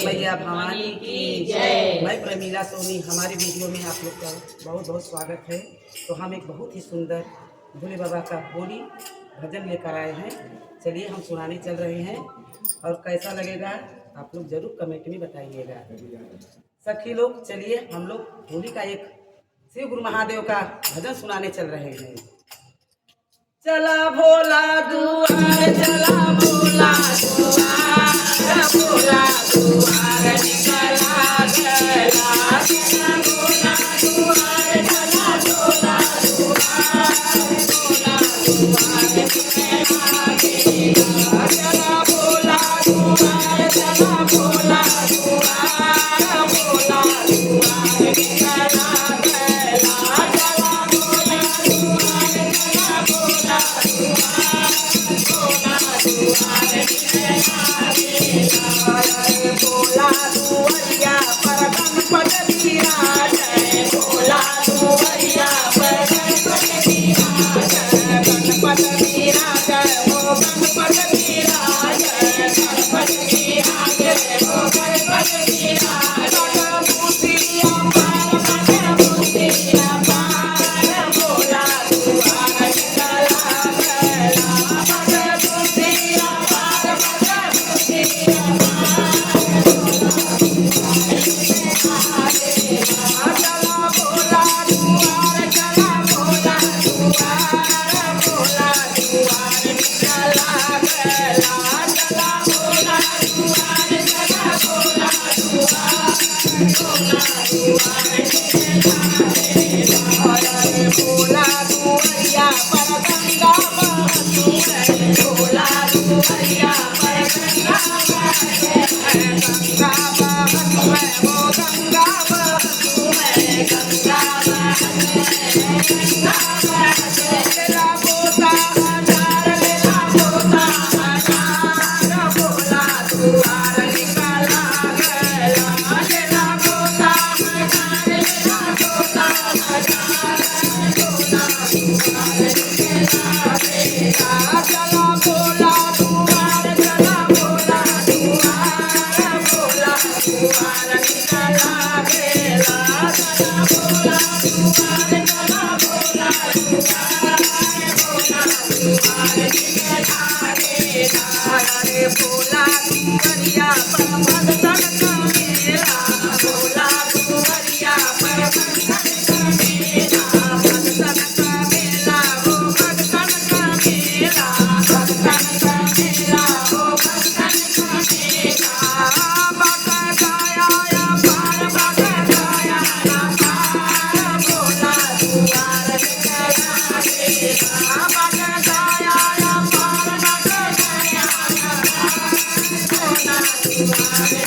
मैया भवानी की जय। मैं प्रमीला सोनी, हमारे वीडियो में आप लोग का बहुत बहुत स्वागत है। तो हम एक बहुत ही सुंदर भोले बाबा का होली भजन लेकर आए हैं। चलिए हम सुनाने चल रहे हैं और कैसा लगेगा आप लोग जरूर कमेंट में बताइएगा। सखी लोग, चलिए हम लोग होली का एक शिव गुरु महादेव का भजन सुनाने चल रहे हैं। चला भोला दुआर, चला भोला दुआर, भोला दुआर निकला गया। चला भोला दुआर, चला भोला दुआर, भोला दुआर निकला गया। चला भोला दुआर, चला भोला दुआर, भोला दुआर निकला गया। भोला दुआरिया पर गणपत विराजै, भोला दुआरिया पर गणपत विराजै, गणपत विराजै हो गणपत विराजै, गणपत विराजै हो गणपत विराजै। बुद्धिया पार बुद्धिया पार, भोला दुआर निकला गया। बुद्धिया पार बुद्धिया भोला दुआरिया पर गंगा बहती है, भोला दुआरिया पर गंगा बहती है, गंगा बहती है वो गंगा बहती है, गंगा बहती है, गंगा बहती है। लेला बोता हजार, लेला बोता हजार, भोला दुआर निकला गया। लेला बोता हजार, लेला बोता हजार, चला भोला दुआर, चला भोला दुआर, भोला दुआर निकला गया। चला भोला दुआर, चला भोला दुआर, भोला दुआर निकला गया। अरे भोला दुआरिया पर भगतन का मेला, भोला दुआरिया पर भगतन का मेला, भगतन का मेला हो भगतन का मेला, भगतन का मेला हो भगतन का मेला। बाका गाया या पार, बाका गाया या पार, भोला दुआर निकला गया। बाका गाया या पार, बाका गाया या पार, भोला दुआर